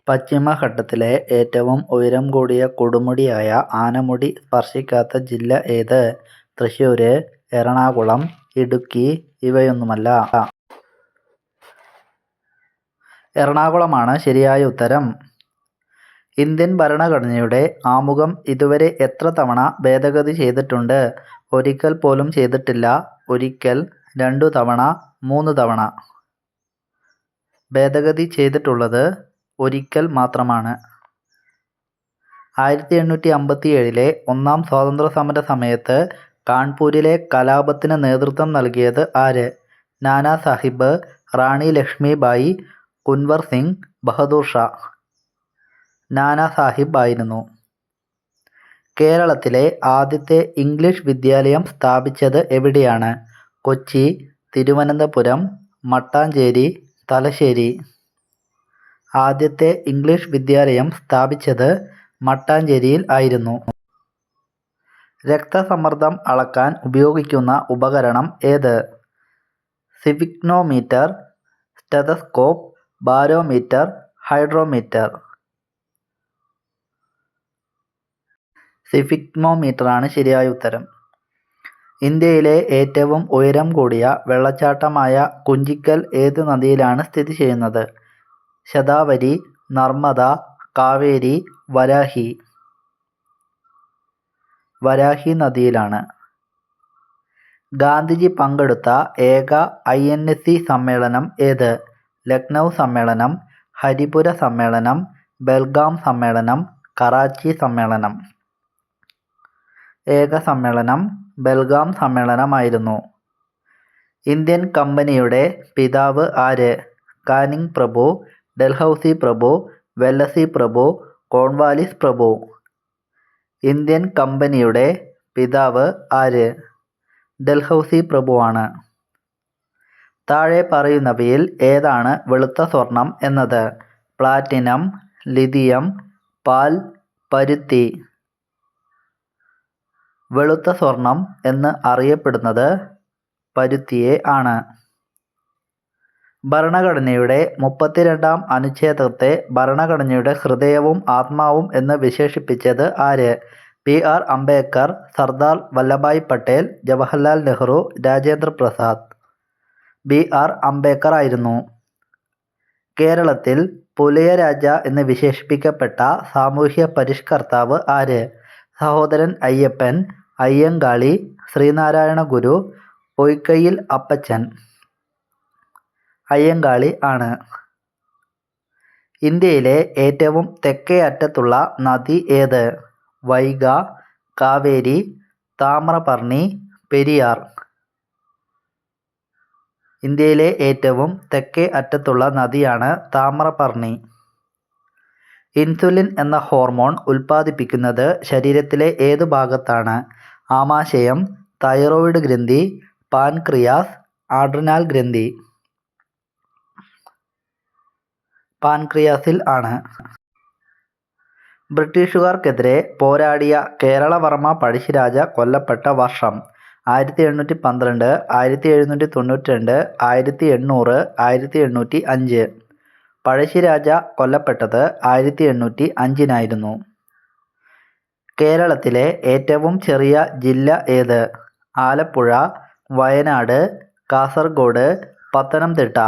പശ്ചിമഘട്ടത്തിലെ ഏറ്റവും ഉയരം കൂടിയ കൊടുമുടിയായ ആനമുടി സ്പർശിക്കാത്ത ജില്ല ഏത്? തൃശ്ശൂര്, എറണാകുളം, ഇടുക്കി ഇവയൊന്നുമല്ല. എറണാകുളമാണ് ശരിയായ ഉത്തരം. ഇന്ത്യൻ ഭരണഘടനയുടെ ആമുഖം ഇതുവരെ എത്ര തവണ ഭേദഗതി ചെയ്തിട്ടുണ്ട്? ഒരിക്കൽ പോലും ചെയ്തിട്ടില്ല, ഒരിക്കൽ, 2 തവണ, 3 തവണ. ഭേദഗതി ചെയ്തിട്ടുള്ളത് ഒരിക്കൽ മാത്രമാണ്. 1857 ഒന്നാം സ്വാതന്ത്ര്യസമര സമയത്ത് കാൺപൂരിലെ കലാപത്തിന് നേതൃത്വം നൽകിയത് ആര്? നാനാ സാഹിബ്, റാണി ലക്ഷ്മിബായി, കുൻവർ സിംഗ്, ബഹദൂർ ഷാ. നാനാ സാഹിബ് ആയിരുന്നു. കേരളത്തിലെ ആദ്യത്തെ ഇംഗ്ലീഷ് വിദ്യാലയം സ്ഥാപിച്ചത് എവിടെയാണ്? കൊച്ചി, തിരുവനന്തപുരം, മട്ടാഞ്ചേരി, തലശ്ശേരി. ആദ്യത്തെ ഇംഗ്ലീഷ് വിദ്യാലയം സ്ഥാപിച്ചത് മട്ടാഞ്ചേരിയിൽ ആയിരുന്നു. രക്തസമ്മർദ്ദം അളക്കാൻ ഉപയോഗിക്കുന്ന ഉപകരണം ഏത്? സിഫിക്നോമീറ്റർ, സ്റ്റെതസ്കോപ്പ്, ബാരോമീറ്റർ, ഹൈഡ്രോമീറ്റർ. സിഫിക്നോമീറ്ററാണ് ശരിയായ ഉത്തരം. ഇന്ത്യയിലെ ഏറ്റവും ഉയരം കൂടിയ വെള്ളച്ചാട്ടമായ കുഞ്ചിക്കൽ ഏത് നദിയിലാണ് സ്ഥിതി ചെയ്യുന്നത്? ശതാവരി, നർമ്മദ, കാവേരി, വരാഹി. വരാഹി നദിയിലാണ്. ഗാന്ധിജി പങ്കെടുത്ത ഏക INSC സമ്മേളനം ഏത്? ലക്നൗ സമ്മേളനം, ഹരിപുര സമ്മേളനം, ബെൽഗാം സമ്മേളനം, കറാച്ചി സമ്മേളനം. ഏക സമ്മേളനം ബെൽഗാം സമ്മേളനമായിരുന്നു. ഇന്ത്യൻ കമ്പനിയുടെ പിതാവ് ആര്? കാനിങ് പ്രഭു, ഡൽഹൗസി പ്രഭു, വെല്ലസി പ്രഭു, കോൺവാലിസ് പ്രഭു. ഇന്ത്യൻ കമ്പനിയുടെ പിതാവ് ആര്? ഡൽഹൗസി പ്രഭുവാണ്. താഴെ പറയുന്നവയിൽ ഏതാണ് വെളുത്ത സ്വർണം എന്നത്? പ്ലാറ്റിനം, ലിഥിയം, പാൽ, പരുത്തി. വെളുത്ത സ്വർണം എന്ന് അറിയപ്പെടുന്നത് പരുത്തിയെ ആണ്. ഭരണഘടനയുടെ 32-ാം അനുച്ഛേദത്തെ ഭരണഘടനയുടെ ഹൃദയവും ആത്മാവും എന്ന് വിശേഷിപ്പിച്ചത് ആര്? PR അംബേദ്കർ, സർദാർ വല്ലഭായ് പട്ടേൽ, ജവഹർലാൽ നെഹ്റു, രാജേന്ദ്ര പ്രസാദ്. BR അംബേദ്കർ ആയിരുന്നു. കേരളത്തിൽ പുലയ രാജ എന്ന് വിശേഷിപ്പിക്കപ്പെട്ട സാമൂഹ്യ പരിഷ്കർത്താവ് ആര്? സഹോദരൻ അയ്യപ്പൻ, അയ്യങ്കാളി, ശ്രീനാരായണ ഗുരു, പൊയ്ക്കയിൽ അപ്പച്ചൻ. അയ്യങ്കാളി ആണ്. ഇന്ത്യയിലെ ഏറ്റവും തെക്കേ അറ്റത്തുള്ള നദി ഏത്? വൈഗ, കാവേരി, താമ്രപർണി, പെരിയാർ. ഇന്ത്യയിലെ ഏറ്റവും തെക്കേ അറ്റത്തുള്ള നദിയാണ് താമ്രപർണി. ഇൻസുലിൻ എന്ന ഹോർമോൺ ഉൽപ്പാദിപ്പിക്കുന്നത് ശരീരത്തിലെ ഏതു ഭാഗത്താണ്? ആമാശയം, തൈറോയ്ഡ് ഗ്രന്ഥി, പാൻക്രിയാസ്, ആഡ്രിനാൽ ഗ്രന്ഥി. പാൻക്രിയാസിൽ ആണ്. ബ്രിട്ടീഷുകാർക്കെതിരെ പോരാടിയ കേരളവർമ്മ പഴശ്ശിരാജ കൊല്ലപ്പെട്ട വർഷം? 1812, 1792, 1800, 1805. പഴശ്ശിരാജ കൊല്ലപ്പെട്ടത് 1805 കേരളത്തിലെ ഏറ്റവും ചെറിയ ജില്ല ഏത്? ആലപ്പുഴ, വയനാട്, കാസർഗോഡ്, പത്തനംതിട്ട.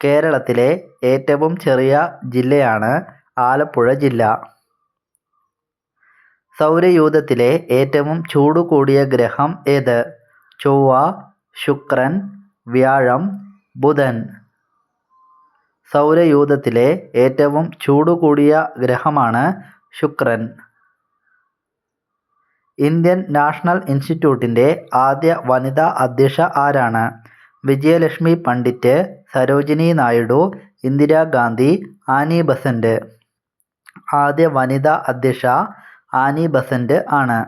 കേരളത്തിലെ ഏറ്റവും ചെറിയ ജില്ലയാണ് ആലപ്പുഴ ജില്ല. സൗരയൂഥത്തിലെ ഏറ്റവും ചൂട് കൂടിയ ഗ്രഹം ഏത്? ചൊവ്വ, ശുക്രൻ, വ്യാഴം, ബുധൻ. സൗരയൂഥത്തിലെ ഏറ്റവും ചൂട് കൂടിയ ഗ്രഹമാണ് ശുക്രൻ. ഇന്ത്യൻ നാഷണൽ ഇൻസ്റ്റിറ്റ്യൂട്ടിൻ്റെ ആദ്യ വനിതാ അധ്യക്ഷ ആരാണ്? Vijayalakshmi Pandit, Sarojini Naidu, Indira Gandhi, Annie Besant. ആദ്യ വനിതാ അധ്യക്ഷ ആനി ബസന്റ് ആണ്.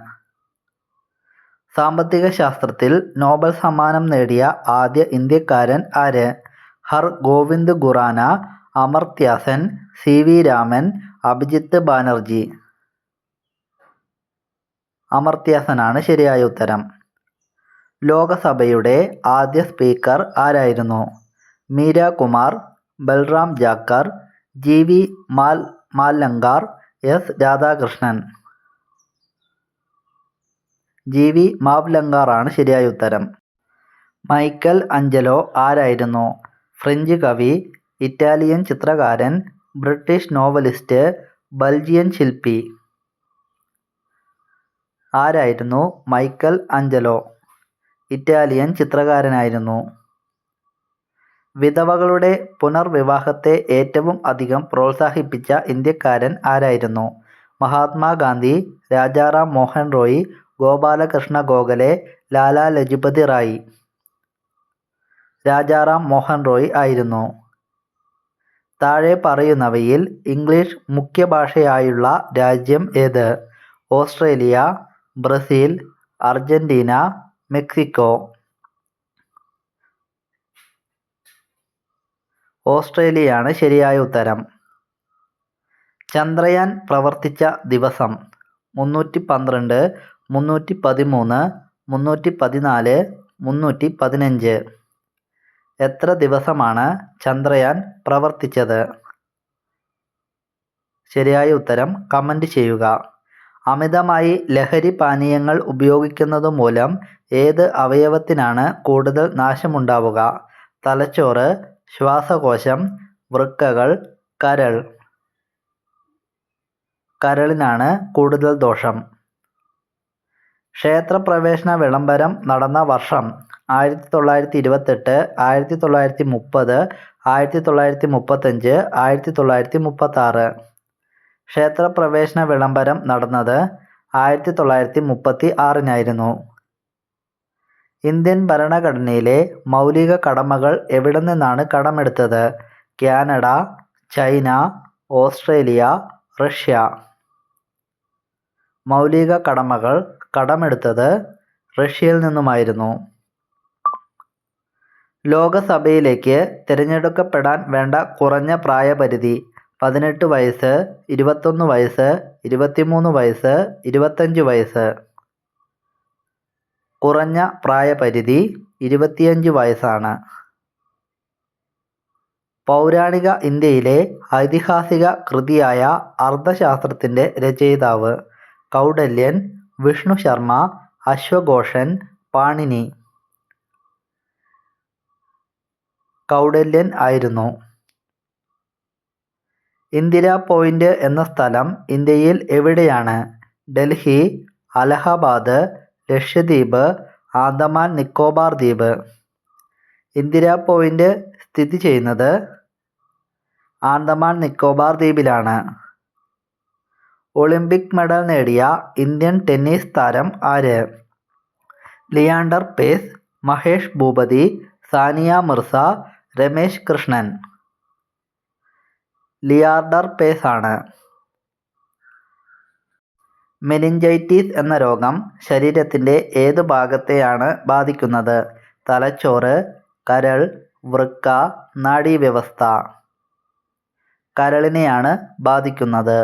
സാമ്പത്തിക ശാസ്ത്രത്തിൽ നോബൽ സമ്മാനം നേടിയ ആദ്യ ഇന്ത്യക്കാരൻ ആര്? ഹർഗോവിന്ദ് ഖുറാന, അമർത്യ സെൻ, CV രാമൻ, അഭിജിത്ത് ബാനർജി. അമർത്യ സെനാണ് ശരിയായ ഉത്തരം. ലോകസഭയുടെ ആദ്യ സ്പീക്കർ ആരായിരുന്നു? Meira Kumar, Balram Jakhar, GV Mavalankar, S Radhakrishnan. GV Mavalankar ആണ് ശരിയായ ഉത്തരം. മൈക്കൽ അഞ്ചലോ ആരായിരുന്നു? ഫ്രഞ്ച് കവി, ഇറ്റാലിയൻ ചിത്രകാരൻ, ബ്രിട്ടീഷ് നോവലിസ്റ്റ്, ബൽജിയൻ ശില്പി. ആരായിരുന്നു മൈക്കൽ അഞ്ചലോ? ഇറ്റാലിയൻ ചിത്രകാരനായിരുന്നു. വിധവകളുടെ പുനർവിവാഹത്തെ ഏറ്റവും അധികം പ്രോത്സാഹിപ്പിച്ച ഇന്ത്യക്കാരൻ ആരായിരുന്നു? മഹാത്മാഗാന്ധി, രാജാറാം മോഹൻ റോയ്, ഗോപാലകൃഷ്ണ ഗോഖലെ, ലാലാ ലജ്പതി റായ്. രാജാറാം മോഹൻ റോയ് ആയിരുന്നു. താഴെ പറയുന്നവയിൽ ഇംഗ്ലീഷ് മുഖ്യഭാഷയായുള്ള രാജ്യം ഏത്? Australia, Brazil, Argentina, Mexico. ഓസ്ട്രേലിയയാണ് ശരിയായ ഉത്തരം. ചന്ദ്രയാൻ പ്രവർത്തിച്ച ദിവസം 312, 313, 314, 315. എത്ര ദിവസമാണ് ചന്ദ്രയാൻ പ്രവർത്തിച്ചത്? ശരിയായ ഉത്തരം കമന്റ് ചെയ്യുക. അമിതമായി ലഹരി പാനീയങ്ങൾ ഉപയോഗിക്കുന്നത് മൂലം ഏത് അവയവത്തിനാണ് കൂടുതൽ നാശമുണ്ടാവുക? തലച്ചോറ്, ശ്വാസകോശം, വൃക്കകൾ, കരൾ. കരളിനാണ് കൂടുതൽ ദോഷം. ക്ഷേത്രപ്രവേശന വിളംബരം നടന്ന വർഷം 1928, 1930, 1935, 1936. ക്ഷേത്രപ്രവേശന വിളംബരം നടന്നത് 1936 ഇന്ത്യൻ ഭരണഘടനയിലെ മൗലിക കടമകൾ എവിടെ നിന്നാണ് കടമെടുത്തത്? Canada, China, Australia, Russia. മൗലിക കടമകൾ കടമെടുത്തത് റഷ്യയിൽ നിന്നുമായിരുന്നു. ലോകസഭയിലേക്ക് തിരഞ്ഞെടുക്കപ്പെടാൻ വേണ്ട കുറഞ്ഞ പ്രായപരിധി 18 വയസ്സ്, 21 വയസ്സ്, 23 വയസ്സ്, 25 വയസ്സ്. കുറഞ്ഞ പ്രായപരിധി 25 വയസ്സാണ്. പൗരാണിക ഇന്ത്യയിലെ ഐതിഹാസിക കൃതിയായ അർത്ഥശാസ്ത്രത്തിൻ്റെ രചയിതാവ്? കൗഡല്യൻ, വിഷ്ണു ശർമ്മ, അശ്വഘോഷൻ, പാണിനി. കൗഡല്യൻ ആയിരുന്നു. ഇന്ദിരാ പോയിന്റ് എന്ന സ്ഥലം ഇന്ത്യയിൽ എവിടെയാണ്? ഡൽഹി, അലഹബാദ്, ലക്ഷദ്വീപ്, ആൻഡമാൻ നിക്കോബാർ ദ്വീപ്. ഇന്ദിരാ പോയിന്റ് സ്ഥിതി ചെയ്യുന്നത് ആൻഡമാൻ നിക്കോബാർ ദ്വീപിലാണ്. ഒളിമ്പിക് മെഡൽ നേടിയ ഇന്ത്യൻ ടെന്നീസ് താരം ആര്? ലിയാണ്ടർ പേസ്, മഹേഷ് ഭൂപതി, സാനിയ മിർസ, രമേശ് കൃഷ്ണൻ. ലിയാണ്ടർ പേസ് ആണ്. മെനിഞ്ചൈറ്റിസ് എന്ന രോഗം ശരീരത്തിൻ്റെ ഏതു ഭാഗത്തെയാണ് ബാധിക്കുന്നത്? തലച്ചോറ്, കരൾ, വൃക്ക, നാഡീവ്യവസ്ഥ. കരളിനെയാണ് ബാധിക്കുന്നത്.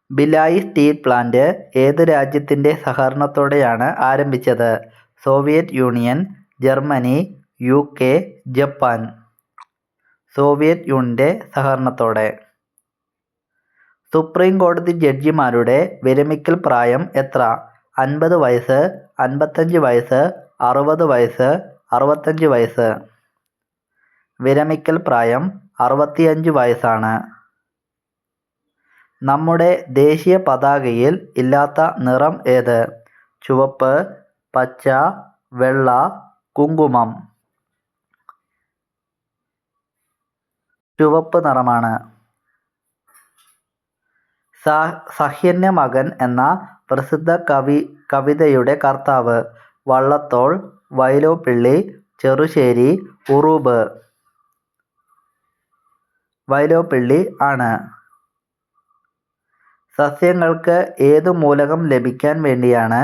ഭിലായ് സ്റ്റീൽ പ്ലാന്റ് ഏത് രാജ്യത്തിൻ്റെ സഹകരണത്തോടെയാണ് ആരംഭിച്ചത്? Soviet union, Germany, UK, Japan. Soviet യൂണിയൻ്റെ സഹകരണത്തോടെ. സുപ്രീം കോടതി ജഡ്ജിമാരുടെ വിരമിക്കൽ പ്രായം എത്ര? 50 വയസ്സ്, 55 വയസ്സ്, 60 വയസ്സ്, 65 വയസ്സ്. വിരമിക്കൽ പ്രായം 65 വയസ്സാണ്. നമ്മുടെ ദേശീയ പതാകയിൽ ഇല്ലാത്ത നിറം ഏത്? ചുവപ്പ്, പച്ച, വെള്ള, കുങ്കുമം. ചുവപ്പ് നിറമാണ്. സഹ്യന്യ മകൻ എന്ന പ്രസിദ്ധ കവിതയുടെ കർത്താവ്? വള്ളത്തോൾ, വൈലോപ്പിള്ളി, ചെറുശ്ശേരി, ഉറൂബ്. വൈലോപ്പിള്ളി ആണ്. സസ്യങ്ങൾക്ക് ഏതു മൂലകം ലഭിക്കാൻ വേണ്ടിയാണ്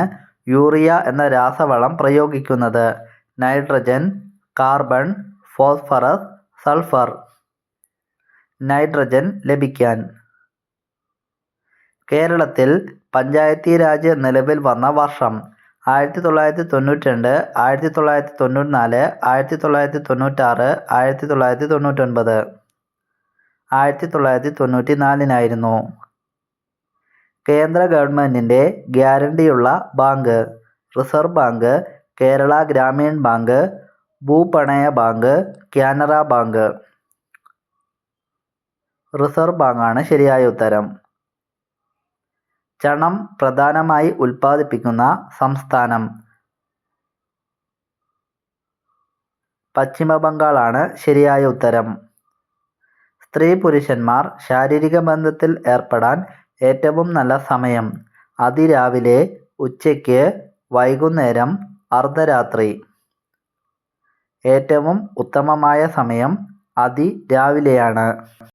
യൂറിയ എന്ന രാസവളം പ്രയോഗിക്കുന്നത്? Nitrogen, carbon, phosphorus, sulphur. Nitrogen ലഭിക്കാൻ. കേരളത്തിൽ പഞ്ചായത്തി രാജ് നിലവിൽ വന്ന വർഷം? 1992, 1994, 1996, 1999. 1994 കേന്ദ്ര ഗവൺമെൻറ്റിൻ്റെ ഗ്യാരണ്ടിയുള്ള bank: reserve bank, Kerala Grameen bank, ഭൂപണയ ബാങ്ക്, കാനറ ബാങ്ക്. റിസർവ് ബാങ്കാണ് ശരിയായ ഉത്തരം. ചണം പ്രധാനമായി ഉൽപ്പാദിപ്പിക്കുന്ന സംസ്ഥാനം: പശ്ചിമ ബംഗാളാണ് ശരിയായ ഉത്തരം. സ്ത്രീ പുരുഷന്മാർ ശാരീരിക ബന്ധത്തിൽ ഏർപ്പെടാൻ ഏറ്റവും നല്ല സമയം: അതിരാവിലെ, ഉച്ചയ്ക്ക്, വൈകുന്നേരം, അർദ്ധരാത്രി. ഏറ്റവും ഉത്തമമായ സമയം അതിരാവിലെയാണ്.